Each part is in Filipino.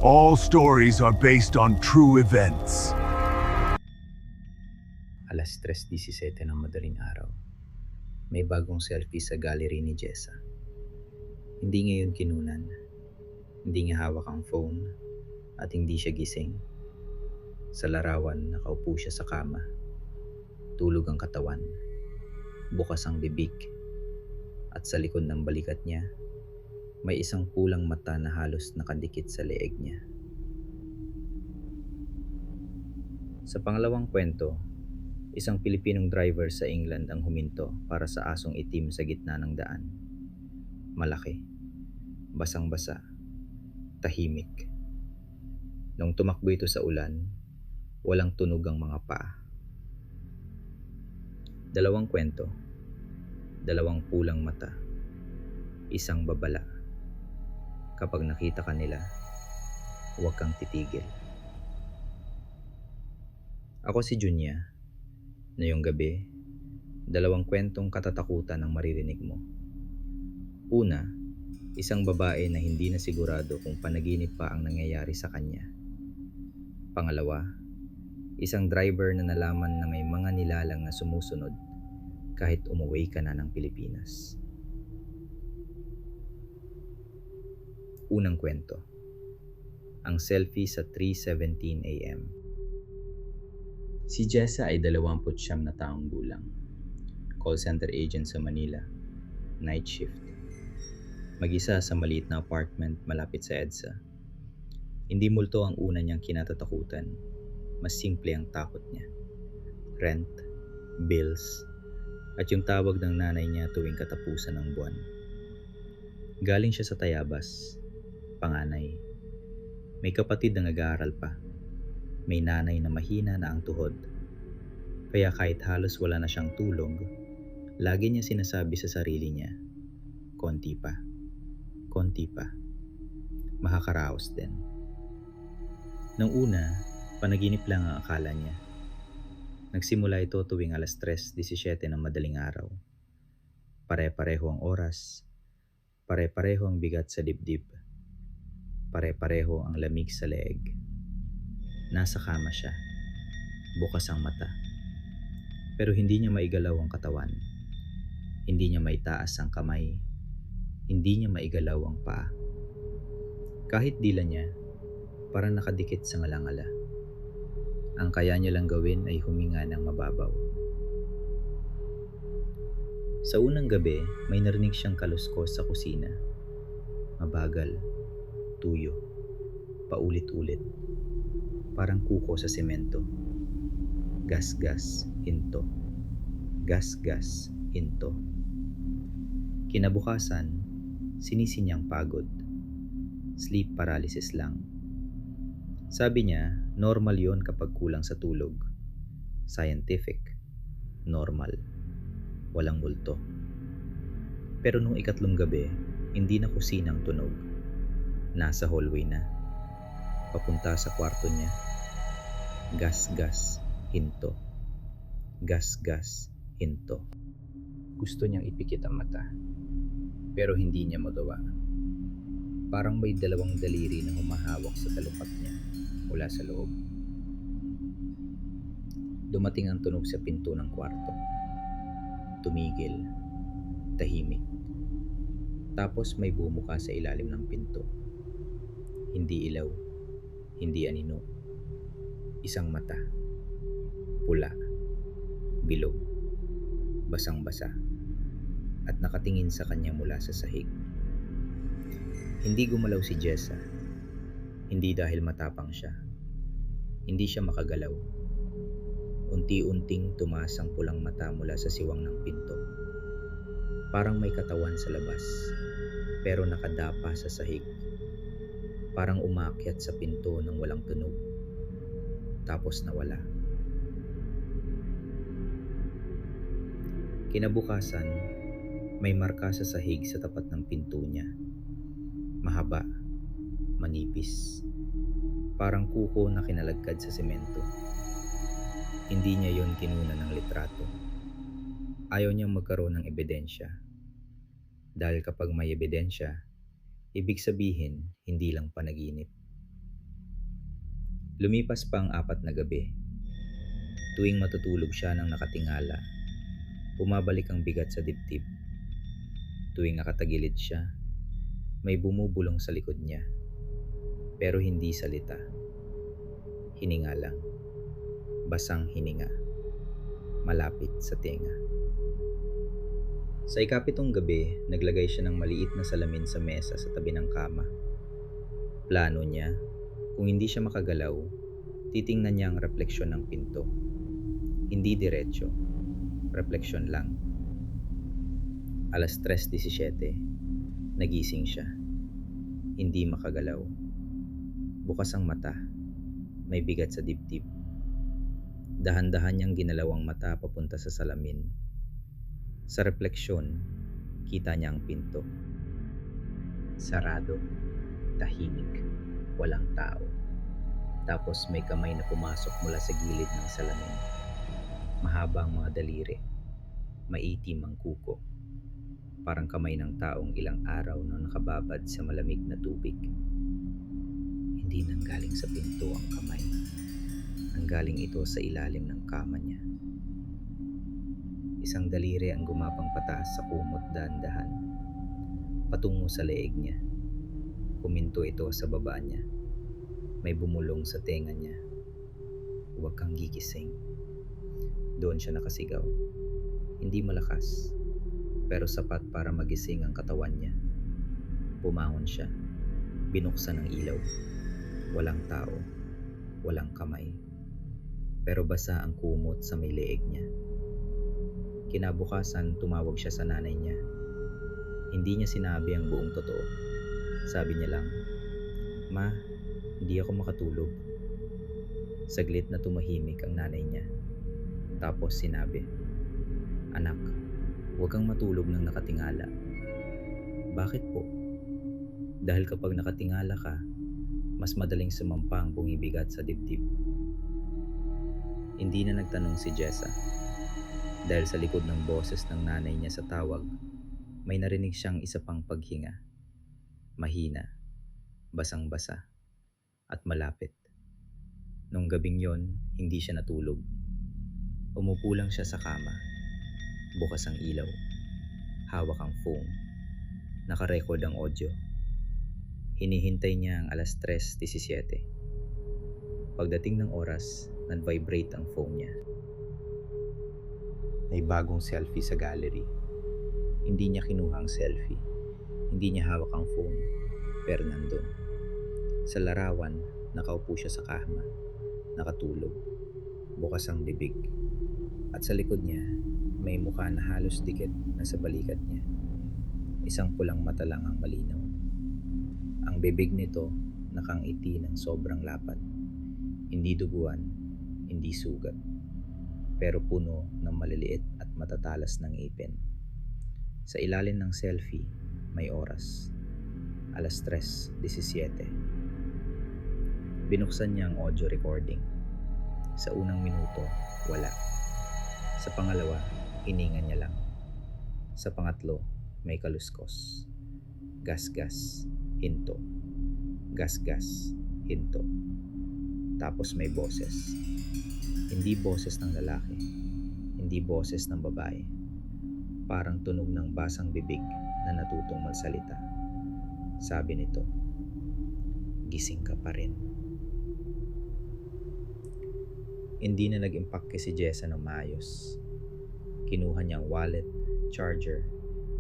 All stories are based on true events. Alas 3:17 ng madaling araw. May bagong selfie sa gallery ni Jessa. Hindi ngayon kinunan. Hindi niya hawak ang phone at hindi siya gising. Sa larawan, nakaupo siya sa kama. Tulog ang katawan. Bukas ang bibig. At sa likod ng balikat niya, may isang pulang mata na halos nakadikit sa leeg niya. Sa pangalawang kwento, isang Pilipinong driver sa England ang huminto para sa asong itim sa gitna ng daan. Malaki, basang-basa, tahimik. Nung tumakbo ito sa ulan, walang tunog ang mga paa. Dalawang kwento, dalawang pulang mata, isang babala. Kapag nakita ka nila, huwag kang titigil. Ako si Junya. Ngayong gabi, dalawang kwentong katatakutan ang maririnig mo. Una, isang babae na hindi na sigurado kung panaginip pa ang nangyayari sa kanya. Pangalawa, isang driver na nalaman na may mga nilalang na sumusunod kahit umuwi ka na ng Pilipinas. Unang kwento. Ang selfie sa 3:17 AM. Si Jessa ay 29 na taong gulang. Call center agent sa Manila. Night shift. Mag-isa sa maliit na apartment malapit sa EDSA. Hindi multo ang una niyang kinatatakutan. Mas simple ang takot niya. Rent, bills, at yung tawag ng nanay niya tuwing katapusan ng buwan. Galing siya sa Tayabas. Panganay. May kapatid na nag-aaral pa. May nanay na mahina na ang tuhod. Kaya kahit halos wala na siyang tulog, lagi niya sinasabi sa sarili niya, konti pa, konti pa. Makakaraos din. Nang una, panaginip lang ang akala niya. Nagsimula ito tuwing alas 3:17 ng madaling araw. Pare-pareho ang oras, pare-pareho ang bigat sa dibdib, pare-pareho ang lamig sa leeg. Nasa kama siya. Bukas ang mata. Pero hindi niya maigalaw ang katawan. Hindi niya maitaas ang kamay. Hindi niya maigalaw ang paa. Kahit dila niya, parang nakadikit sa ngalangala. Ang kaya niya lang gawin ay huminga ng mababaw. Sa unang gabi, may narinig siyang kaluskos sa kusina. Mabagal, tuyo, paulit-ulit. Parang kuko sa semento. Gas-gas, hinto. Gas-gas, hinto. Kinabukasan, sinisi niyang pagod. Sleep paralysis lang. Sabi niya, normal yon kapag kulang sa tulog. Scientific. Normal. Walang multo. Pero nung ikatlong gabi, hindi na kusinang tunog. Nasa hallway na. Papunta sa kwarto niya. Gas-gas, hinto. Gas-gas, hinto. Gusto niyang ipikit ang mata, pero hindi niya magawa. Parang may dalawang daliri na humahawak sa talupak niya mula sa loob. Dumating ang tunog sa pinto ng kwarto. Tumigil. Tahimik. Tapos may bumuka sa ilalim ng pinto. Hindi ilaw. Hindi anino. Isang mata. Pula. Bilog. Basang-basa. At nakatingin sa kanya mula sa sahig. Hindi gumalaw si Jessa. Hindi dahil matapang siya. Hindi siya makagalaw. Unti-unting tumaas ang pulang mata mula sa siwang ng pinto. Parang may katawan sa labas, pero nakadapa sa sahig. Parang umakyat sa pinto ng walang tunog. Tapos nawala. Kinabukasan, may marka sa sahig sa tapat ng pinto niya. Mahaba, manipis. Parang kuko na kinalagkad sa semento. Hindi niya yon kinunan ng litrato. Ayaw niyang magkaroon ng ebidensya. Dahil kapag may ebidensya, ibig sabihin hindi lang panaginip. Lumipas pa ang 4 na gabi. Tuwing matutulog siya ng nakatingala, bumabalik ang bigat sa dibdib. Tuwing nakatagilid siya, may bumubulong sa likod niya. Pero hindi salita. Hininga lang. Basang hininga. Malapit sa tenga. Sa 7 gabi, naglagay siya ng maliit na salamin sa mesa sa tabi ng kama. Plano niya, kung hindi siya makagalaw, titingnan niya ang refleksyon ng pinto. Hindi diretso, refleksyon lang. 3:17, nagising siya. Hindi makagalaw. Bukas ang mata, may bigat sa dibdib. Dahan-dahan niyang ginalaw ang mata papunta sa salamin. Sa refleksyon, kita niya ang pinto. Sarado, tahimik, walang tao. Tapos may kamay na pumasok mula sa gilid ng salamin. Mahaba ang mga daliri, maitim ang kuko. Parang kamay ng taong ilang araw na nakababad sa malamig na tubig. Hindi nanggaling sa pinto ang kamay. Nanggaling ito sa ilalim ng kama niya. Isang daliri ang gumapang pataas sa kumot dahan-dahan, patungo sa leeg niya. Kuminto ito sa baba niya. May bumulong sa tenga niya. Huwag kang gigising. Doon siya nakasigaw. Hindi malakas, pero sapat para magising ang katawan niya. Bumangon siya. Binuksan ang ilaw. Walang tao. Walang kamay. Pero basa ang kumot sa may leeg niya. Kinabukasan, tumawag siya sa nanay niya. Hindi niya sinabi ang buong totoo. Sabi niya lang, "Ma, hindi ako makatulog." Saglit na tumahimik ang nanay niya. Tapos sinabi, "Anak, huwag kang matulog ng nakatingala." "Bakit po?" "Dahil kapag nakatingala ka, mas madaling sumampa ang bumibigat sa dibdib." Hindi na nagtanong si Jessa. Dahil sa likod ng boses ng nanay niya sa tawag, may narinig siyang isa pang paghinga. Mahina, basang-basa, at malapit. Nung gabing yon, hindi siya natulog. Umupo lang siya sa kama. Bukas ang ilaw. Hawak ang phone. Nakarecord ang audio. Hinihintay niya ang 3:17. Pagdating ng oras, nag-vibrate ang phone niya. May bagong selfie sa gallery. Hindi niya kinuha ang selfie. Hindi niya hawak ang phone, pero nandun. Sa larawan, nakaupo siya sa kama, nakatulog, bukas ang bibig. At sa likod niya, may mukha na halos dikit na sa balikat niya. Isang pulang mata lang ang malinaw. Ang bibig nito nakangiti ng sobrang lapad. Hindi duguan, hindi sugat, pero puno ng maliliit at matatalas ng ngipin. Sa ilalim ng selfie, may oras. 3:17. Binuksan niya ang audio recording. Sa unang minuto, wala. Sa pangalawa, hininga niya lang. Sa pangatlo, may kaluskos. Gas-gas, hinto. Gas-gas, hinto. Tapos may boses. Hindi boses ng lalaki. Hindi boses ng babae. Parang tunog ng basang bibig na natutong magsalita. Sabi nito, "Gising ka pa rin." Hindi na nag-impact si Jessa ng maayos. Kinuha niya ang wallet, charger,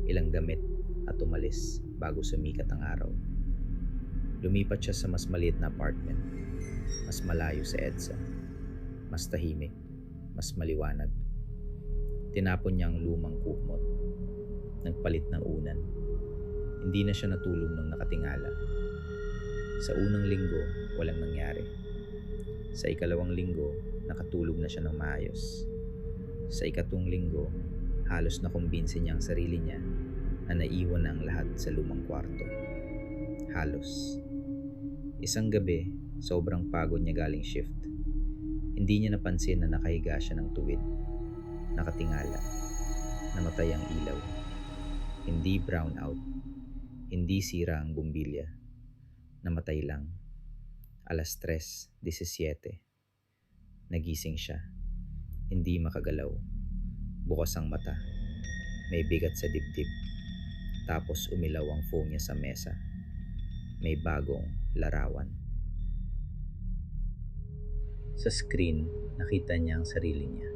ilang gamit at umalis bago sumikat ang araw. Lumipat siya sa mas maliit na apartment. Mas malayo sa EDSA. Mas tahimik. Mas maliwanag. Tinapon niya ang lumang kumot. Nagpalit ng unan. Hindi na siya natulog ng nakatingala. Sa unang linggo, walang nangyari. Sa ikalawang linggo, nakatulog na siya ng maayos. Sa ikatlong linggo, halos nakumbinsi niya ang sarili niya na naiwan na ang lahat sa lumang kwarto. Halos. Isang gabi, sobrang pagod niya galing shift. Hindi niya napansin na nakahiga siya ng tuwid. Nakatingala. Namatay ang ilaw. Hindi brown out. Hindi sira ang bumbilya. Namatay lang. Alas 3:17. Nagising siya. Hindi makagalaw. Bukas ang mata. May bigat sa dibdib. Tapos umilaw ang phone niya sa mesa. May bagong larawan. Sa screen, nakita niya ang sarili niya.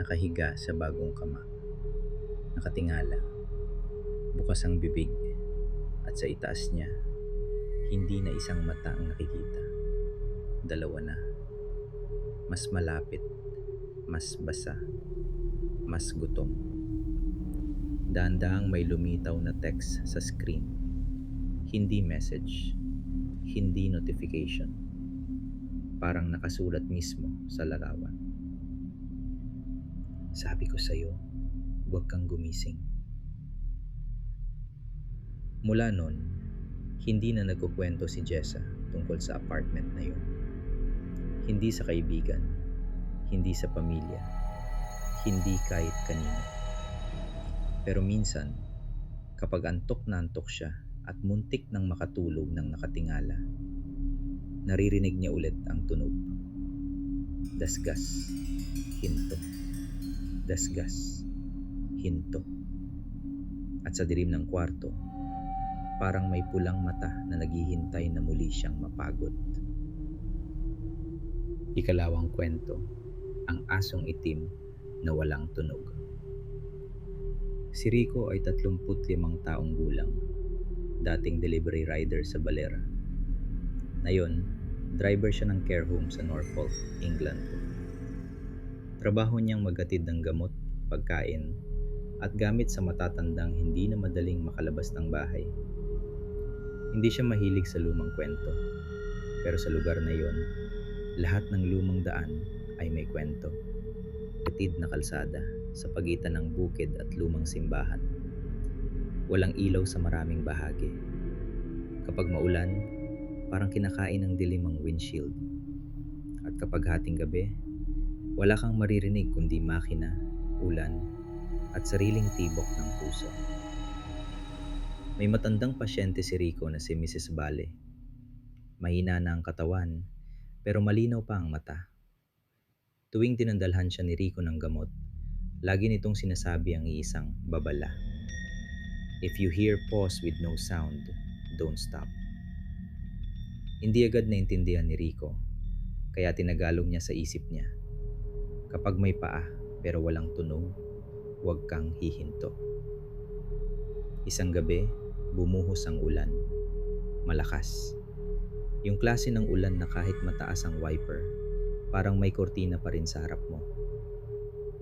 Nakahiga sa bagong kama. Nakatingala. Bukas ang bibig. At sa itaas niya, hindi na isang mata ang nakikita. Dalawa na. Mas malapit. Mas basa. Mas gutom. Dahan-dahang may lumitaw na text sa screen. Hindi message. Hindi notification. Parang nakasulat mismo sa larawan. Sabi ko sa'yo, huwag kang gumising. Mula nun, hindi na nagkukwento si Jessa tungkol sa apartment na yun. Hindi sa kaibigan, hindi sa pamilya, hindi kahit kanino. Pero minsan, kapag antok na antok siya at muntik nang makatulog ng nakatingala, naririnig niya ulit ang tunog. Dasgas, hinto. Dasgas, hinto. At sa dilim ng kwarto, parang may pulang mata na naghihintay na muli siyang mapagod. Ikalawang kwento, ang asong itim na walang tunog. Si Rico ay 35 taong gulang, dating delivery rider sa Balera. Ngayon, driver siya ng care home sa Norfolk, England. Trabaho niyang maghatid ng gamot, pagkain, at gamit sa matatandang hindi na madaling makalabas ng bahay. Hindi siya mahilig sa lumang kwento, pero sa lugar na yon, lahat ng lumang daan ay may kwento. Katid na kalsada sa pagitan ng bukid at lumang simbahan. Walang ilaw sa maraming bahagi. Kapag maulan, parang kinakain ng dilim ang windshield. At kapag hating gabi, wala kang maririnig kundi makina, ulan, at sariling tibok ng puso. May matandang pasyente si Rico na si Mrs. Bale. Mahina na ang katawan, pero malinaw pa ang mata. Tuwing dinadalhan siya ni Rico ng gamot, lagi nitong sinasabi ang iisang babala. If you hear pause with no sound, don't stop. Hindi agad naintindihan ni Rico, kaya tinagalog niya sa isip niya. Kapag may paa pero walang tunog, huwag kang hihinto. Isang gabi, bumuhos ang ulan. Malakas. Yung klase ng ulan na kahit mataas ang wiper, parang may kortina pa rin sa harap mo.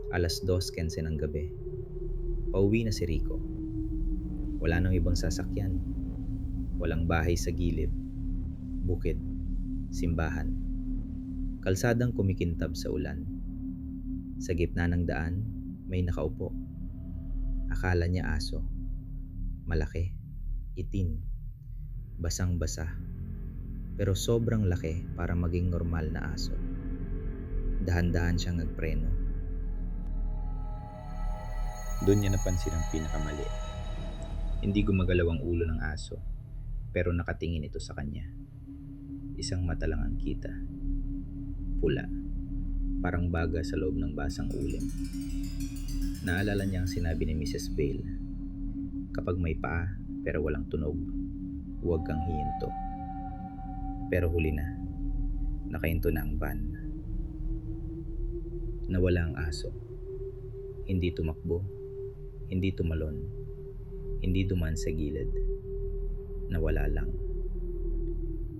2:15 ng gabi. Pauwi na si Rico. Wala nang ibang sasakyan. Walang bahay sa gilid. Bukid. Simbahan. Kalsadang kumikintab sa ulan. Sa gitna ng daan, may nakaupo. Akala niya aso. Malaki. Itim. Basang-basa. Pero sobrang laki para maging normal na aso. Dahan-dahan siyang nagpreno. Doon niya napansin ang pinakamali. Hindi gumagalaw ang ulo ng aso, pero nakatingin ito sa kanya. Isang mata lang ang kita. Pula. Parang baga sa loob ng basang uling. Naalala niya ang sinabi ni Mrs. Bale. Kapag may paa pero walang tunog, huwag kang hihinto. Pero huli na. Nakahinto na ang van. Nawala ang aso. Hindi tumakbo, hindi tumalon, hindi dumaan sa gilid. Nawala lang.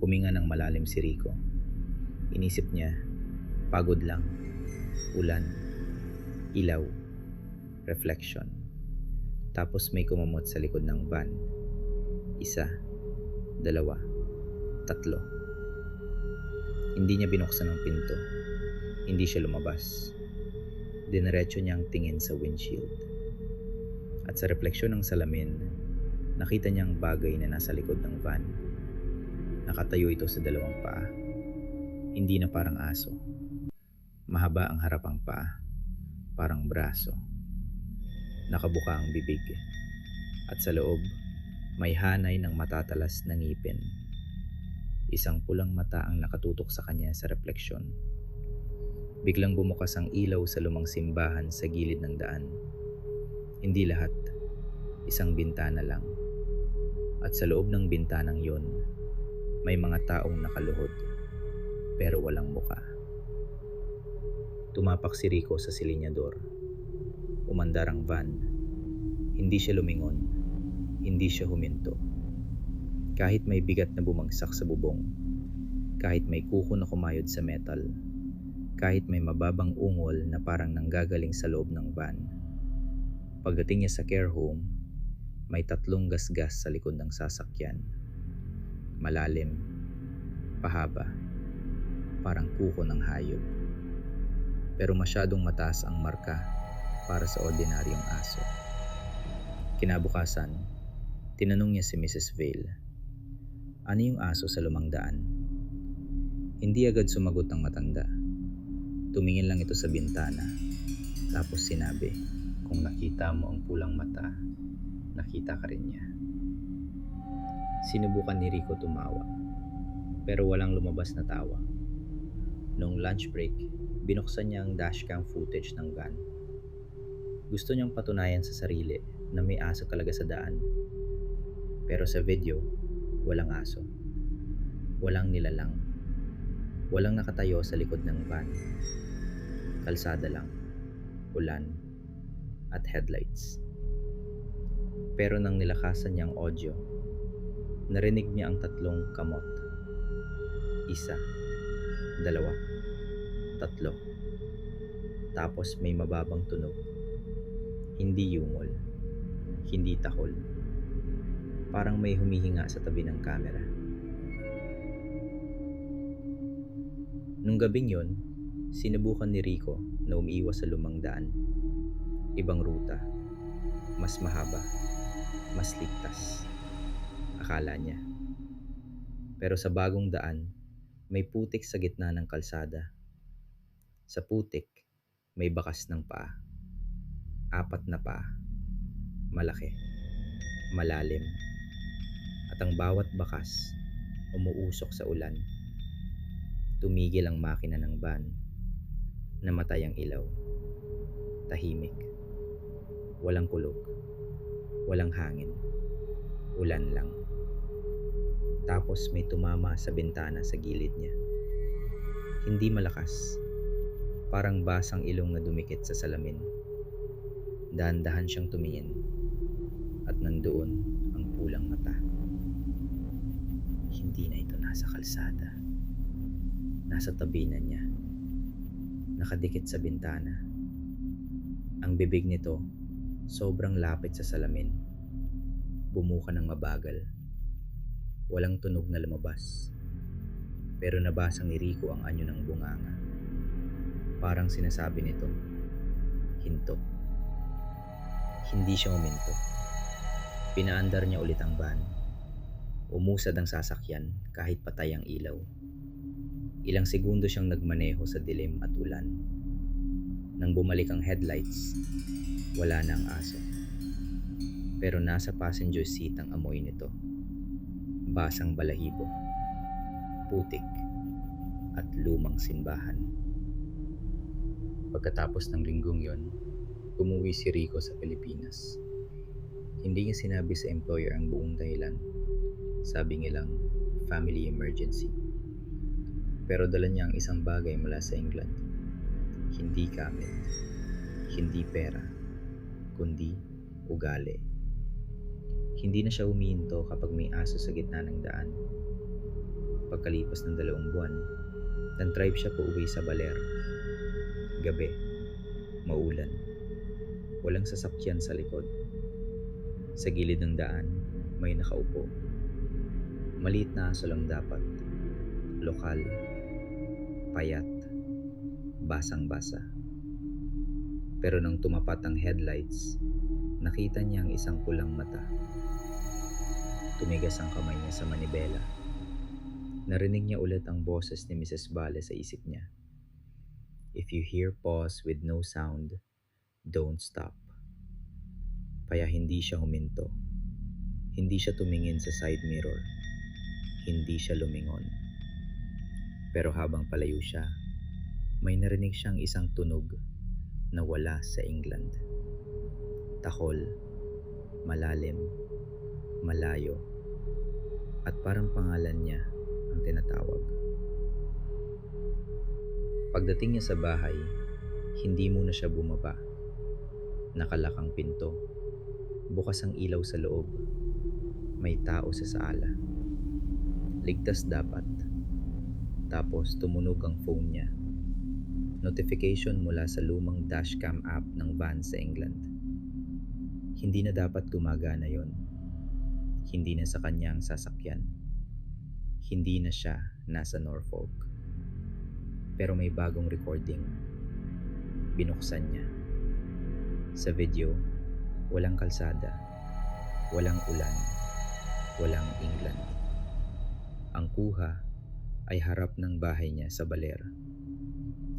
Huminga ng malalim si Rico. Inisip niya, pagod lang, ulan, ilaw, reflection. Tapos may kumamot sa likod ng van. 1, 2, 3. Hindi niya binuksan ang pinto. Hindi siya lumabas. Dinerecho niyang tingin sa windshield. At sa refleksyon ng salamin, nakita niyang bagay na nasa likod ng van. Nakatayo ito sa dalawang paa. Hindi na parang aso. Mahaba ang harapang paa. Parang braso. Nakabuka ang bibig. At sa loob, may hanay ng matatalas na ngipin. Isang pulang mata ang nakatutok sa kanya sa refleksyon. Biglang bumukas ang ilaw sa lumang simbahan sa gilid ng daan. Hindi lahat, isang bintana lang. At sa loob ng bintanang yon, may mga taong nakaluhod pero walang muka. Tumapak si Rico sa silinyador. Umandar ang van. Hindi siya lumingon. Hindi siya huminto. Kahit may bigat na bumagsak sa bubong, kahit may kuko na kumayod sa metal, kahit may mababang ungol na parang nanggagaling sa loob ng van. Pagdating niya sa care home, may 3 gasgas sa likod ng sasakyan. Malalim, pahaba, parang kuko ng hayop. Pero masyadong mataas ang marka para sa ordinaryong aso. Kinabukasan, tinanong niya si Mrs. Vale, ano yung aso sa lumang daan? Hindi agad sumagot ang matanda. Tumingin lang ito sa bintana, tapos sinabi, kung nakita mo ang pulang mata, nakita ka rin niya. Sinubukan ni Rico tumawa, pero walang lumabas na tawa. Noong lunch break, binuksan niya ang dashcam footage ng van. Gusto niyang patunayan sa sarili na may aso talaga sa daan. Pero sa video, walang aso. Walang nilalang. Walang nakatayo sa likod ng van. Kalsada lang, ulan, at headlights. Pero nang nilakasan niya ang audio, narinig niya ang 3 kamot. 1, 2, 3. Tapos may mababang tunog. Hindi yungol. Hindi tahol. Parang may humihinga sa tabi ng kamera. Nung gabing yon, sinubukan ni Rico na umiiwas sa lumang daan. Ibang ruta. Mas mahaba. Mas ligtas. Akala niya. Pero sa bagong daan, may putik sa gitna ng kalsada. Sa putik, may bakas ng paa. 4 na paa. Malaki. Malalim. At ang bawat bakas, umuusok sa ulan. Tumigil ang makina ng van. Namatay ang ilaw. Tahimik. Walang kulog. Walang hangin. Ulan lang. Tapos may tumama sa bintana sa gilid niya. Hindi malakas. Parang basang ilong na dumikit sa salamin. Dahan-dahan siyang tumingin. At nandoon ang pulang mata. Hindi na ito nasa kalsada. Nasa tabi na niya. Nakadikit sa bintana. Ang bibig nito, sobrang lapit sa salamin. Bumuka ng mabagal. Walang tunog na lumabas. Pero nabasa ni Rico ang anyo ng bunganga. Parang sinasabi nito, hinto. Hindi siya huminto. Pinaandar niya ulit ang van. Umusad ang sasakyan kahit patay ang ilaw. Ilang segundo siyang nagmaneho sa dilim at ulan. Nang bumalik ang headlights, wala na ang aso. Pero nasa passenger seat ang amoy nito. Basang balahibo, putik, at lumang simbahan. Pagkatapos ng linggong yon, umuwi si Rico sa Pilipinas. Hindi niya sinabi sa employer ang buong dahilan. Sabi niya lang, family emergency. Pero dala niya ang isang bagay mula sa England. Hindi gamit, hindi pera, kundi ugali. Hindi na siya humihinto kapag may aso sa gitna ng daan. Pagkalipas ng 2 buwan, nag-drive siya pauwi sa Baler. Gabi, maulan, walang sasakyan sa likod. Sa gilid ng daan, may nakaupo. Maliit na aso lang dapat. Lokal, payat, basang-basa. Pero nang tumapat ang headlights, nakita niya ang isang pulang mata. Tumigas ang kamay niya sa manibela. Narinig niya ulit ang boses ni Mrs. Vale sa isip niya. If you hear pause with no sound, don't stop. Kaya hindi siya huminto. Hindi siya tumingin sa side mirror. Hindi siya lumingon. Pero habang palayo siya, may narinig siyang isang tunog na wala sa England. Tahol, malalim, malayo, at parang pangalan niya ang tinatawag. Pagdating niya sa bahay, hindi muna siya bumaba. Nakalakang pinto, bukas ang ilaw sa loob, may tao sa sala. Ligtas dapat. Tapos tumunog ang phone niya. Notification mula sa lumang dashcam app ng van sa England. Hindi na dapat gumagana yon. Hindi na sa kanya ang sasakyan. Hindi na siya nasa Norfolk. Pero may bagong recording. Binuksan niya. Sa video, walang kalsada, walang ulan, walang England. Ang kuha ay harap ng bahay niya sa Baler.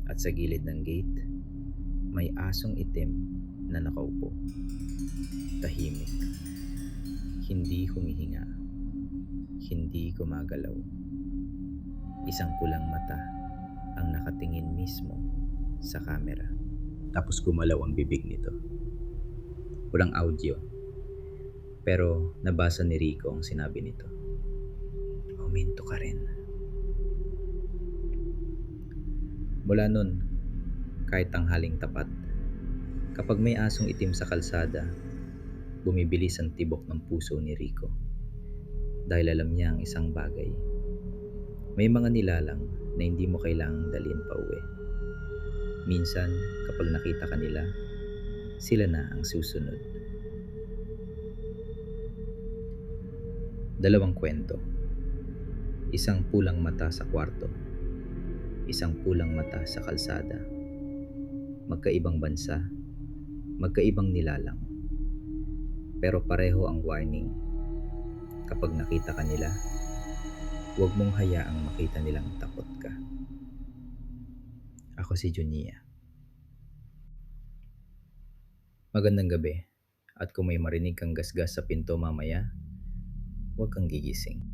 At sa gilid ng gate, may asong itim na nakaupo. Tahimik. Hindi humihinga. Hindi gumagalaw. Isang pulang mata ang nakatingin mismo sa camera. Tapos gumalaw ang bibig nito. Walang audio. Pero nabasa ni Rico ang sinabi nito. Huminto ka rin. Mula nun, kahit tanghaling tapat, kapag may asong itim sa kalsada, bumibilis ang tibok ng puso ni Rico. Dahil alam niya ang isang bagay. May mga nilalang na hindi mo kailangang dalhin pa uwi. Minsan, kapag nakita ka nila, sila na ang susunod. Dalawang kwento. Isang pulang mata sa kwarto. Isang pulang mata sa kalsada. Magkaibang bansa, magkaibang nilalang. Pero pareho ang warning. Kapag nakita ka nila, huwag mong hayaang makita nilang takot ka. Ako si Junia. Magandang gabi. At kung may marinig kang gasgas sa pinto mamaya, huwag kang gigising.